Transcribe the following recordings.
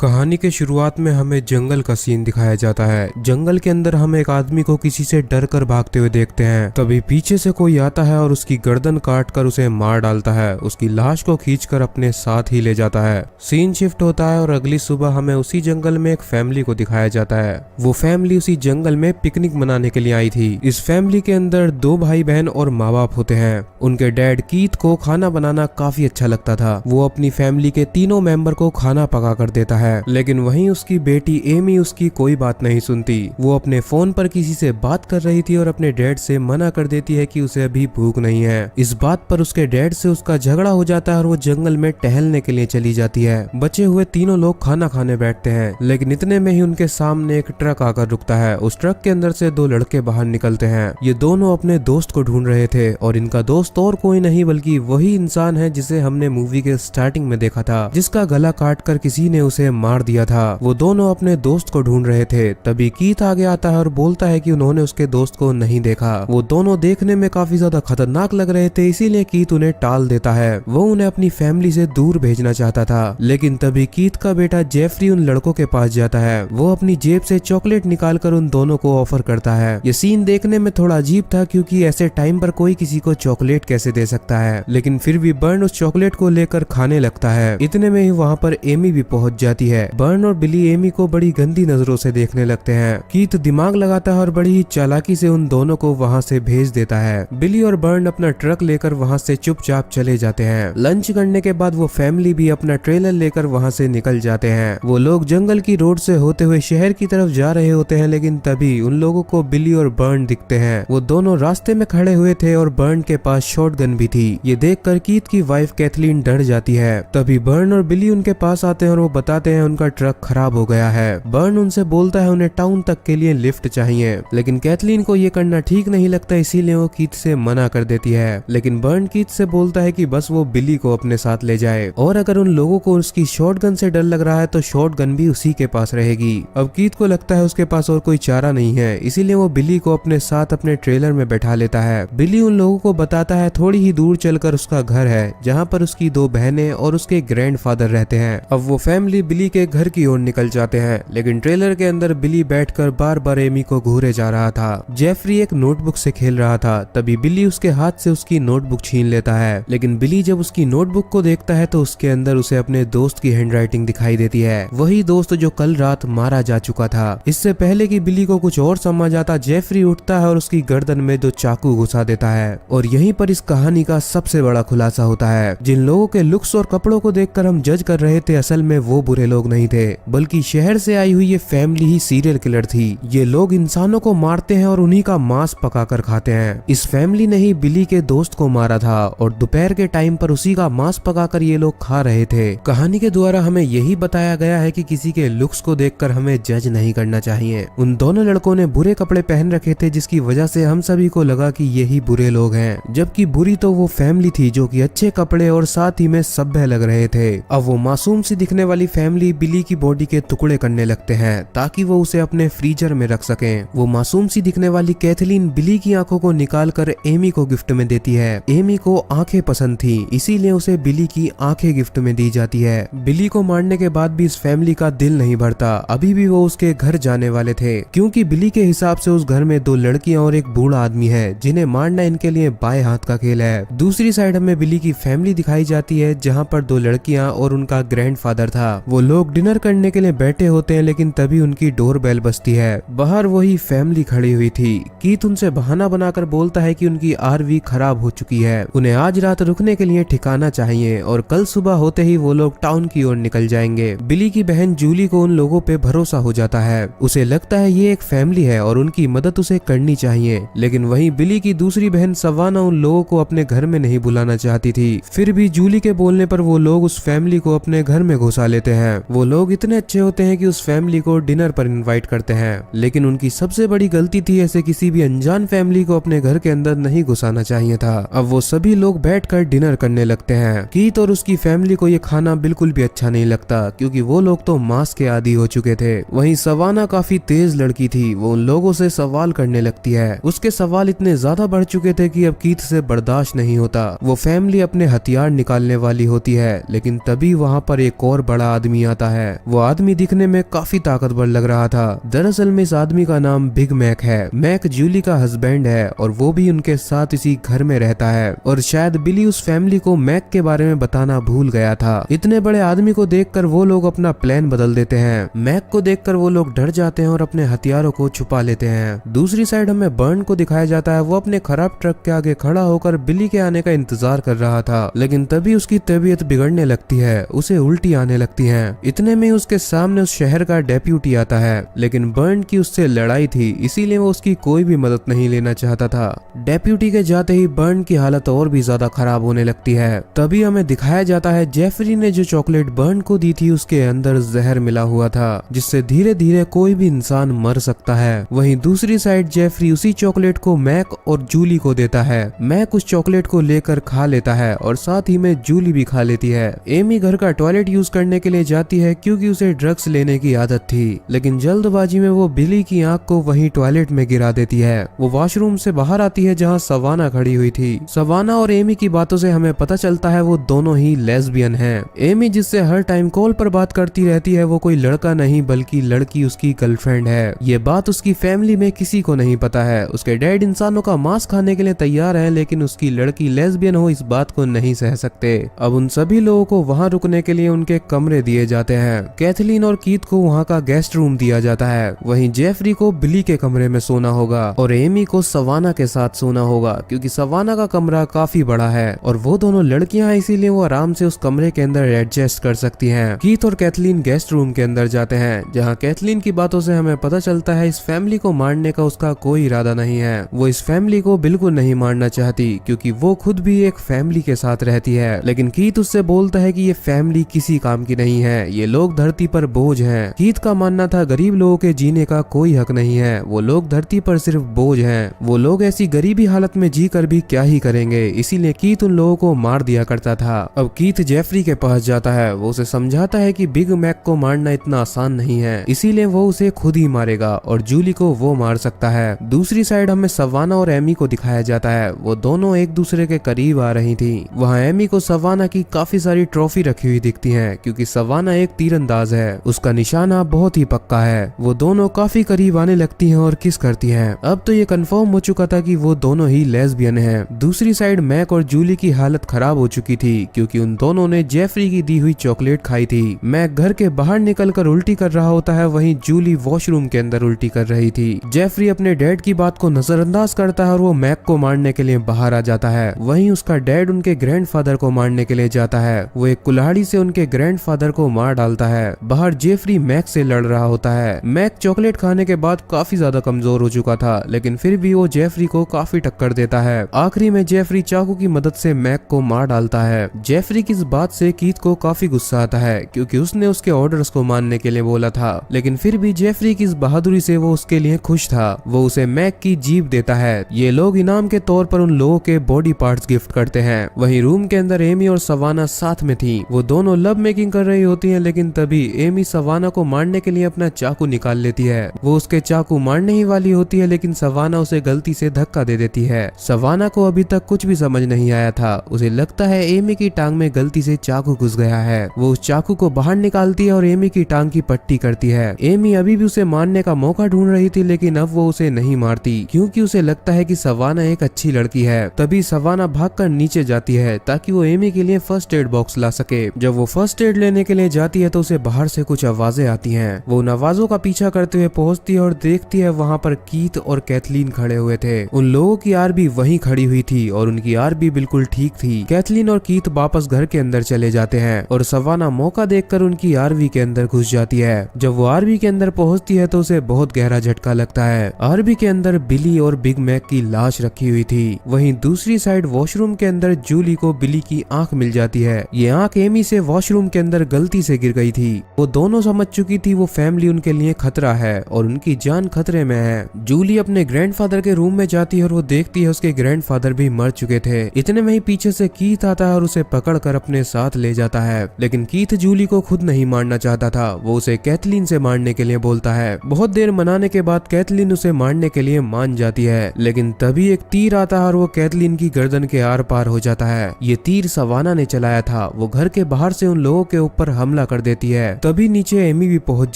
कहानी के शुरुआत में हमें जंगल का सीन दिखाया जाता है। जंगल के अंदर हम एक आदमी को किसी से डर कर भागते हुए देखते हैं। तभी पीछे से कोई आता है और उसकी गर्दन काट कर उसे मार डालता है। उसकी लाश को खींचकर अपने साथ ही ले जाता है। सीन शिफ्ट होता है और अगली सुबह हमें उसी जंगल में एक फैमिली को दिखाया जाता है। वो फैमिली उसी जंगल में पिकनिक मनाने के लिए आई थी। इस फैमिली के अंदर 2 भाई बहन और माँ बाप होते हैं। उनके डैड कीथ को खाना बनाना काफी अच्छा लगता था। वो अपनी फैमिली के तीनों मेंबर को खाना पका कर देता है, लेकिन वहीं उसकी बेटी एमी उसकी कोई बात नहीं सुनती। वो अपने फोन पर किसी से बात कर रही थी और अपने डैड से मना कर देती है कि उसे अभी भूख नहीं है। इस बात पर उसके डैड से उसका झगड़ा हो जाता है और वो जंगल में टहलने के लिए चली जाती है। बचे हुए तीनों लोग खाना खाने बैठते हैं, लेकिन इतने में ही उनके सामने एक ट्रक आकर रुकता है। उस ट्रक के अंदर से 2 लड़के बाहर निकलते हैं। ये दोनों अपने दोस्त को ढूंढ रहे थे और इनका दोस्त और कोई नहीं बल्कि वही इंसान है जिसे हमने मूवी के स्टार्टिंग में देखा था, जिसका गला काट कर किसी ने उसे मार दिया था। वो दोनों अपने दोस्त को ढूंढ रहे थे। तभी कीथ आगे आता है और बोलता है कि उन्होंने उसके दोस्त को नहीं देखा। वो दोनों देखने में काफी ज्यादा खतरनाक लग रहे थे, इसीलिए कीथ उन्हें टाल देता है। वो उन्हें अपनी फैमिली से दूर भेजना चाहता था, लेकिन तभी कीथ का बेटा जेफरी उन लड़कों के पास जाता है। वो अपनी जेब से चॉकलेट निकालकर उन दोनों को ऑफर करता है। ये सीन देखने में थोड़ा अजीब था, क्योंकि ऐसे टाइम पर कोई किसी को चॉकलेट कैसे दे सकता है, लेकिन फिर भी बर्न उस चॉकलेट को लेकर खाने लगता है। इतने में ही वहाँ पर एमी भी पहुंच जाती है। बर्न और बिली एमी को बड़ी गंदी नजरों से देखने लगते हैं। कीथ दिमाग लगाता है और बड़ी ही चालाकी से उन दोनों को वहाँ से भेज देता है। बिली और बर्न अपना ट्रक लेकर वहाँ से चुपचाप चले जाते हैं। लंच करने के बाद वो फैमिली भी अपना ट्रेलर लेकर वहाँ से निकल जाते हैं। वो लोग जंगल की रोड से होते हुए शहर की तरफ जा रहे होते हैं, लेकिन तभी उन लोगों को बिली और बर्न दिखते हैं। वो दोनों रास्ते में खड़े हुए थे और बर्न के पास शॉटगन भी थी। ये देखकर कीथ की वाइफ कैथलीन डर जाती है। तभी बर्न और बिली उनके पास आते हैं और वो बताते हैं उनका ट्रक खराब हो गया है। बर्न उनसे बोलता है उन्हें टाउन तक के लिए लिफ्ट चाहिए, लेकिन कैथलीन को ये करना ठीक नहीं लगता, इसीलिए वो कीथ से मना कर देती है। लेकिन बर्न कीथ से बोलता है कि बस वो बिली को अपने साथ ले जाए, और अगर उन लोगों को उसकी शॉटगन से डर लग रहा है तो शॉटगन भी उसी के पास रहेगी। अब कीथ को लगता है उसके पास और कोई चारा नहीं है, इसीलिए वो बिली को अपने साथ अपने ट्रेलर में बैठा लेता है। बिली उन लोगों को बताता है थोड़ी ही दूर चलकर उसका घर है, जहाँ पर उसकी 2 बहनें और उसके ग्रैंडफादर रहते हैं। अब वो फैमिली बिली के घर की ओर निकल जाते हैं, लेकिन ट्रेलर के अंदर बिली बैठकर बार बार एमी को घूरे जा रहा था। जेफरी एक नोटबुक से खेल रहा था। तभी बिली उसके हाथ से उसकी नोटबुक छीन लेता है, लेकिन बिली जब उसकी नोटबुक को देखता है तो उसके अंदर उसे अपने दोस्त की हैंडराइटिंग दिखाई देती है। वही दोस्त जो कल रात मारा जा चुका था। इससे पहले कि बिली को कुछ और समझ आता, जेफरी उठता है और उसकी गर्दन में 2 चाकू घुसा देता है। और यहीं पर इस कहानी का सबसे बड़ा खुलासा होता है। जिन लोगों के लुक्स और कपड़ों को देखकर हम जज कर रहे थे, असल में वो बुरे लोग नहीं थे, बल्कि शहर से आई हुई ये फैमिली ही सीरियल किलर थी। ये लोग इंसानों को मारते हैं और उन्हीं का मांस पकाकर खाते हैं। इस फैमिली ने ही बिली के दोस्त को मारा था और दोपहर के टाइम पर उसी का मांस पकाकर ये लोग खा रहे थे। कहानी के द्वारा हमें यही बताया गया है कि किसी के लुक्स को देखकर हमें जज नहीं करना चाहिए। उन दोनों लड़कों ने बुरे कपड़े पहन रखे थे, जिसकी वजह से हम सभी को लगा कि यही बुरे लोग हैं, जबकि बुरी तो वो फैमिली थी जो कि अच्छे कपड़े और साथ ही में सभ्य लग रहे थे। अब वो मासूम सी दिखने वाली फैमिली बिली की बॉडी के टुकड़े करने लगते हैं ताकि वो उसे अपने फ्रीजर में रख सकें। वो मासूम सी दिखने वाली कैथलीन बिली की आंखों को निकालकर एमी को गिफ्ट में देती है। एमी को आंखें पसंद थी, इसीलिए उसे बिली की आंखें गिफ्ट में दी जाती है। बिली को मारने के बाद भी इस फैमिली का दिल नहीं भरता। अभी भी वो उसके घर जाने वाले थे, क्योंकि बिली के हिसाब से उस घर में 2 लड़कियां और एक बूढ़ा आदमी है, जिन्हें मारना इनके लिए बाएं हाथ का खेल है। दूसरी साइड हमें बिली की फैमिली दिखाई जाती है, जहाँ पर 2 लड़कियां और उनका ग्रैंडफादर था। वो लोग डिनर करने के लिए बैठे होते हैं, लेकिन तभी उनकी डोर बेल बजती है। बाहर वही फैमिली खड़ी हुई थी। कीथ उनसे बहाना बनाकर बोलता है कि उनकी आरवी खराब हो चुकी है, उन्हें आज रात रुकने के लिए ठिकाना चाहिए और कल सुबह होते ही वो लोग टाउन की ओर निकल जाएंगे। बिली की बहन जूली को उन लोगों पे भरोसा हो जाता है। उसे लगता है ये एक फैमिली है और उनकी मदद उसे करनी चाहिए, लेकिन वहीं बिली की दूसरी बहन सवाना उन लोगों को अपने घर में नहीं बुलाना चाहती थी। फिर भी जूली के बोलने पर वो लोग उस फैमिली को अपने घर में घुसा लेते हैं। वो लोग इतने अच्छे होते हैं कि उस फैमिली को डिनर पर इनवाइट करते हैं, लेकिन उनकी सबसे बड़ी गलती थी ऐसे किसी भी अनजान फैमिली को अपने घर के अंदर नहीं घुसाना चाहिए था। अब वो सभी लोग बैठकर डिनर करने लगते हैं। कीथ और उसकी फैमिली को ये खाना बिल्कुल भी अच्छा नहीं लगता, क्योंकि वो लोग तो मांस के आदी हो चुके थे। वहीं सवाना काफी तेज लड़की थी। वो उन लोगों से सवाल करने लगती है। उसके सवाल इतने ज्यादा बढ़ चुके थे कि अब कीथ से बर्दाश्त नहीं होता। वो फैमिली अपने हथियार निकालने वाली होती है, लेकिन तभी वहाँ पर एक और बड़ा आदमी आता है। वो आदमी दिखने में काफी ताकतवर लग रहा था। दरअसल में इस आदमी का नाम बिग मैक है। मैक जूली का हस्बैंड है और वो भी उनके साथ इसी घर में रहता है। और शायद बिली उस फैमिली को मैक के बारे में बताना भूल गया था। इतने बड़े आदमी को देखकर वो लोग अपना प्लान बदल देते हैं। मैक को देखकर वो लोग डर जाते हैं और अपने हथियारों को छुपा लेते हैं। दूसरी साइड हमें बर्न को दिखाया जाता है। वो अपने खराब ट्रक के आगे खड़ा होकर बिली के आने का इंतजार कर रहा था, लेकिन तभी उसकी तबीयत बिगड़ने लगती है, उसे उल्टी आने लगती है। इतने में उसके सामने उस शहर का डेप्यूटी आता है, लेकिन बर्न की उससे लड़ाई थी, इसीलिए वो उसकी कोई भी मदद नहीं लेना चाहता था। डेप्यूटी के जाते ही बर्न की हालत और भी ज्यादा खराब होने लगती है। तभी हमें दिखाया जाता है जेफरी ने जो चॉकलेट बर्न को दी थी उसके अंदर जहर मिला हुआ था, जिससे धीरे धीरे कोई भी इंसान मर सकता है। वहीं दूसरी साइड जेफरी उसी चॉकलेट को मैक और जूली को देता है। मैक उस चॉकलेट को लेकर खा लेता है और साथ ही में जूली भी खा लेती है। एमी घर का टॉयलेट यूज करने के लिए जाती है क्योंकि उसे ड्रग्स लेने की आदत थी, लेकिन जल्दबाजी में वो बिली की आंख को वहीं टॉयलेट में गिरा देती है। वो वॉशरूम से बाहर आती है जहाँ सवाना खड़ी हुई थी। सवाना और एमी की बातों से हमें पता चलता है वो दोनों ही लेस्बियन हैं। एमी जिससे हर टाइम कॉल पर बात करती रहती है वो कोई लड़का नहीं बल्कि लड़की उसकी गर्लफ्रेंड है। ये बात उसकी फैमिली में किसी को नहीं पता है। उसके डैड इंसानों का मांस खाने के लिए तैयार है, लेकिन उसकी लड़की लेस्बियन हो इस बात को नहीं सह सकते। अब उन सभी लोगों को वहाँ रुकने के लिए उनके कमरे दिए जाते हैं। कैथलीन और कीथ को वहाँ का गेस्ट रूम दिया जाता है। वहीं जेफरी को बिली के कमरे में सोना होगा और एमी को सवाना के साथ सोना होगा, क्योंकि सवाना का कमरा काफी बड़ा है और वो दोनों लड़कियां हैं, इसीलिए वो आराम से उस कमरे के अंदर एडजस्ट कर सकती हैं। कीथ और कैथलीन गेस्ट रूम के अंदर जाते हैं, जहाँ कैथलीन की बातों से हमें पता चलता है इस फैमिली को मारने का उसका कोई इरादा नहीं है। वो इस फैमिली को बिल्कुल नहीं मारना चाहती, क्योंकि वो खुद भी एक फैमिली के साथ रहती है। लेकिन कीथ उससे बोलता है कि ये फैमिली किसी काम की नहीं है, ये लोग धरती पर बोझ हैं। कीथ का मानना था गरीब लोगों के जीने का कोई हक नहीं है, वो लोग धरती पर सिर्फ बोझ हैं। वो लोग ऐसी गरीबी हालत में जी कर भी क्या ही करेंगे, इसीलिए कीथ उन लोगों को मार दिया करता था। अब कीथ जेफरी के पास जाता है। वो उसे समझाता है कि बिग मैक को मारना इतना आसान नहीं है, इसीलिए वो उसे खुद ही मारेगा और जूली को वो मार सकता है। दूसरी साइड हमें सवाना और एमी को दिखाया जाता है। वो दोनों एक दूसरे के करीब आ रही थी। वहाँ एमी को सवाना की काफी सारी ट्रॉफी रखी हुई दिखती है, क्योंकि सवाना एक तीरंदाज है, उसका निशाना बहुत ही पक्का है। वो दोनों काफी करीब आने लगती हैं और किस करती हैं। अब तो ये कंफर्म हो चुका था कि वो दोनों ही लेस्बियन हैं। दूसरी साइड मैक और जूली की हालत खराब हो चुकी थी, क्योंकि उन दोनों ने जेफरी की दी हुई चॉकलेट खाई थी। मैक घर के बाहर निकलकर उल्टी कर रहा होता है, वहीं जूली वॉशरूम के अंदर उल्टी कर रही थी। जेफरी अपने डैड की बात को नजरअंदाज करता है और वो मैक को मारने के लिए बाहर आ जाता है। वहीं उसका डैड उनके ग्रैंडफादर को मारने के लिए जाता है। वो एक कुल्हाड़ी से उनके ग्रैंडफादर को मार डालता है। बाहर जेफरी मैक से लड़ रहा होता है। मैक चॉकलेट खाने के बाद काफी ज्यादा कमजोर हो चुका था, लेकिन फिर भी वो जेफरी को काफी टक्कर देता है। आखिरी में जेफरी चाकू की मदद से मैक को मार डालता है। जेफरी की इस बात से कीथ को काफी गुस्सा आता है, क्योंकि उसने उसके ऑर्डर्स को मानने के लिए बोला था, लेकिन फिर भी जेफरी की इस बहादुरी से वो उसके लिए खुश था। वो उसे मैक की जीप देता है। ये लोग इनाम के तौर पर उन लोगों के बॉडी पार्ट्स गिफ्ट करते हैं। वहीं रूम के अंदर एमी और सवाना साथ में थी। वो दोनों लव मेकिंग कर रही होती हैं, लेकिन तभी एमी सवाना को मारने के लिए अपना चाकू निकाल लेती है। वो उसके चाकू मारने ही वाली होती है, लेकिन सवाना उसे गलती से धक्का दे देती है। सवाना को अभी तक कुछ भी समझ नहीं आया था। उसे लगता है एमी की टांग में गलती से चाकू घुस गया है। वो उस चाकू को बाहर निकालती है और एमी की टांग की पट्टी करती है। एमी अभी भी उसे मारने का मौका ढूंढ रही थी, लेकिन अब वो उसे नहीं मारती, क्योंकि उसे लगता है कि सवाना एक अच्छी लड़की है। तभी सवाना भागकर नीचे जाती है ताकि वो एमी के लिए फर्स्ट एड बॉक्स ला सके। जब वो फर्स्ट एड लेने के लिए जाती है तो उसे बाहर से कुछ आवाजें आती हैं। वो उन आवाजों का पीछा करते हुए पहुंचती है और देखती है वहाँ पर कीथ और कैथलीन खड़े हुए थे। उन लोगों की आरबी वहीं खड़ी हुई थी और उनकी आरबी बिल्कुल ठीक थी। कैथलीन और कीथ वापस घर के अंदर चले जाते हैं और सवाना मौका देखकर उनकी आरबी के अंदर घुस जाती है। जब वो आरबी के अंदर पहुंचती है तो उसे बहुत गहरा झटका लगता है। आरबी के अंदर बिली और बिग मैक की लाश रखी हुई थी। वहीं दूसरी साइड वॉशरूम के अंदर जूली को बिली की आंख मिल जाती है। ये आंख एमी से वॉशरूम के अंदर गलती से गिर गई थी। वो दोनों समझ चुकी थी वो फैमिली उनके लिए खतरा है और उनकी जान खतरे में है। जूली अपने ग्रैंडफादर के रूम में जाती है और वो देखती है उसके ग्रैंडफादर भी मर चुके थे। इतने में ही पीछे से कीथ आता है और उसे पकड़कर अपने साथ ले जाता है, लेकिन कीथ जूली को खुद नहीं मारना चाहता था। वो उसे कैथलीन से मारने के लिए बोलता है। बहुत देर मनाने के बाद कैथलीन उसे मारने के लिए मान जाती है, लेकिन तभी एक तीर आता है और वो कैथलीन की गर्दन के आर पार हो जाता है। ये तीर सवाना ने चलाया था। वो घर के बाहर से उन लोगों के ऊपर हमला हमला कर देती है। तभी नीचे एमी भी पहुंच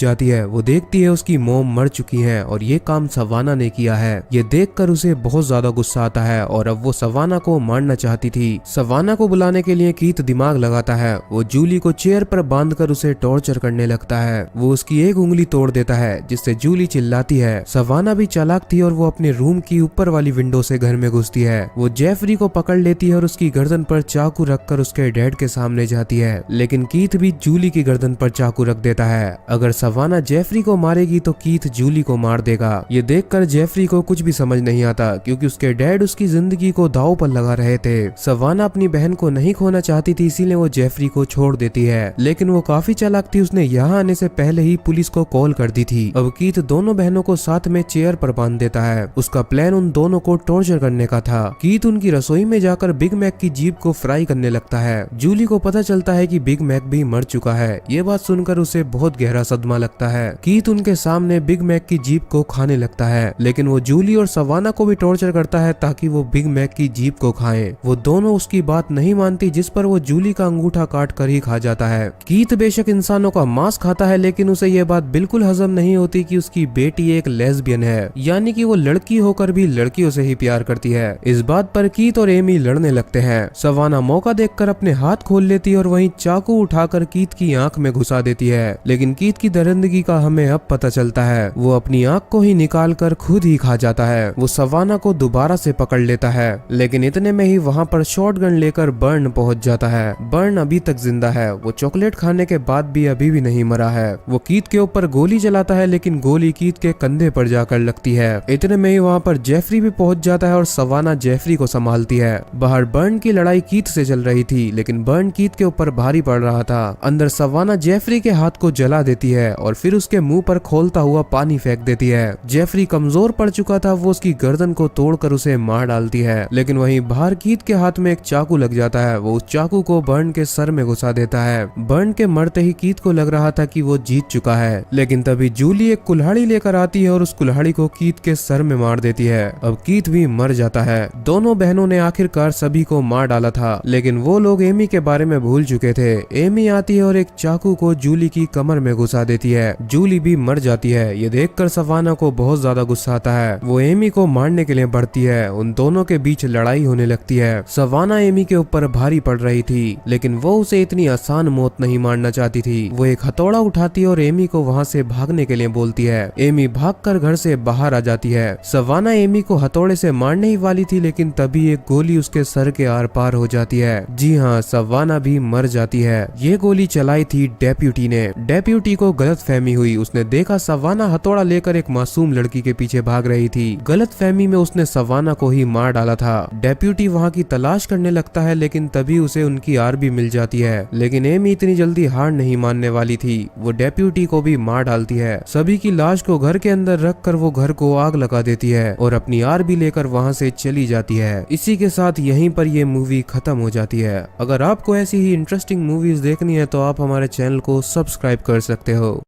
जाती है। वो देखती है उसकी मॉम मर चुकी है और ये काम सवाना ने किया है। ये देखकर उसे बहुत ज्यादा गुस्सा आता है और अब वो सवाना को मारना चाहती थी। सवाना को बुलाने के लिए कीथ दिमाग लगाता है। वो जूली को चेयर पर बांधकर उसे टॉर्चर करने लगता है। वो उसकी एक उंगली तोड़ देता है जिससे जूली चिल्लाती है। सवाना भी चालाक थी और वो अपने रूम की ऊपर वाली विंडो से घर में घुसती है। वो जेफरी को पकड़ लेती है और उसकी गर्दन पर चाकू रखकर उसके डैड के सामने जाती है, लेकिन कीथ भी जूली की गर्दन पर चाकू रख देता है। अगर सवाना जेफरी को मारेगी तो कीथ जूली को मार देगा। ये देखकर जेफरी को कुछ भी समझ नहीं आता क्योंकि उसके डैड उसकी जिंदगी को दांव पर लगा रहे थे। सवाना अपनी बहन को नहीं खोना चाहती थी, इसीलिए वो जेफरी को छोड़ देती है, लेकिन वो काफी चालाक थी। उसने यहाँ आने से पहले ही पुलिस को कॉल कर दी थी। अब कीथ दोनों बहनों को साथ में चेयर पर बांध देता है। उसका प्लान उन दोनों को टॉर्चर करने का था। कीथ उनकी रसोई में जाकर बिग मैक की जीभ को फ्राई करने लगता है। जूली को पता चलता है कि बिग मैक भी मर चुका है। ये बात सुनकर उसे बहुत गहरा सदमा लगता है। कीथ उनके सामने बिग मैक की जीभ को खाने लगता है, लेकिन वो जूली और सवाना को भी टॉर्चर करता है ताकि वो बिग मैक की जीभ को खाएं। वो दोनों उसकी बात नहीं मानती, जिस पर वो जूली का अंगूठा काट कर ही खा जाता है। कीथ बेशक इंसानों का मांस खाता है, लेकिन उसे ये बात बिल्कुल हजम नहीं होती कि उसकी बेटी एक लेस्बियन है, यानी कि वो लड़की होकर भी लड़कियों से ही प्यार करती है। इस बात पर कीथ और एमी लड़ने लगते हैं। सवाना मौका देखकर अपने हाथ खोल लेती है और वहीं चाकू उठाकर कीथ की आंख में घुसा देती है, लेकिन कीथ की दरिंदगी का हमें अब पता चलता है। वो अपनी आंख को ही निकाल कर खुद ही खा जाता है। वो सवाना को दोबारा से पकड़ लेता है, लेकिन इतने में ही वहाँ पर शॉटगन लेकर बर्न पहुंच जाता है। बर्न अभी तक जिंदा है। वो चॉकलेट खाने के बाद भी अभी भी नहीं मरा है। वो कीथ के ऊपर गोली चलाता है, लेकिन गोली कीथ के कंधे पर जाकर लगती है। इतने में ही वहाँ पर जेफरी भी पहुंच जाता है और सवाना जेफरी को संभालती है। बाहर बर्न की लड़ाई कीथ से चल रही थी, लेकिन बर्न कीथ के ऊपर भारी पड़ रहा था। अंदर सवाना जेफरी के हाथ को जला देती है और फिर उसके मुंह पर खोलता हुआ पानी फेंक देती है। जेफरी कमजोर पड़ चुका था। वो उसकी गर्दन को तोड़कर उसे मार डालती है, लेकिन वहीं बाहर कीथ के हाथ में एक चाकू लग जाता है। वो उस चाकू को बर्न के सर में घुसा देता है। बर्न के मरते ही कीथ को लग रहा था कि वो जीत चुका है, लेकिन तभी जूली एक कुल्हाड़ी लेकर आती है और उस कुल्हाड़ी को कीथ के सर में मार देती है। अब कीथ भी मर जाता है। दोनों बहनों ने आखिरकार सभी को मार डाला था, लेकिन वो लोग एमी के बारे में भूल चुके थे। एमी आती है और एक चाकू को जूली की कमर में घुसा देती है। जूली भी मर जाती है। ये देखकर सवाना को बहुत ज्यादा गुस्सा आता है। वो एमी को मारने के लिए बढ़ती है। उन दोनों के बीच लड़ाई होने लगती है। सवाना एमी के ऊपर भारी पड़ रही थी, लेकिन वो उसे इतनी आसान मौत नहीं मारना चाहती थी। वो एक हथौड़ा उठाती है और एमी को वहाँ से भागने के लिए बोलती है। एमी भागकर घर से बाहर आ जाती है। सवाना एमी को हथौड़े से मारने ही वाली थी, लेकिन तभी एक गोली उसके सर के आर पार हो जाती है। जी हाँ, सवाना भी मर जाती है। ये गोली चलाई थी डेप्यूटी ने। डेप्यूटी को गलत फहमी हुई। उसने देखा सवाना हथौड़ा लेकर एक मासूम लड़की के पीछे भाग रही थी। गलत फहमी में उसने सवाना को ही मार डाला था। डेप्यूटी वहाँ की तलाश करने लगता है, लेकिन तभी उसे उनकी आर भी मिल जाती है। लेकिन एमी इतनी जल्दी हार नहीं मानने वाली थी। वो डेप्यूटी को भी मार डालती है। सभी की लाश को घर के अंदर रखकर वो घर को आग लगा देती है और अपनी आर भी लेकर वहाँ से चली जाती है। इसी के साथ यहीं पर ये मूवी खत्म हो जाती है। अगर आपको ऐसी ही इंटरेस्टिंग मूवीज देखनी है तो आप हमारे चैनल को सब्सक्राइब कर सकते हो।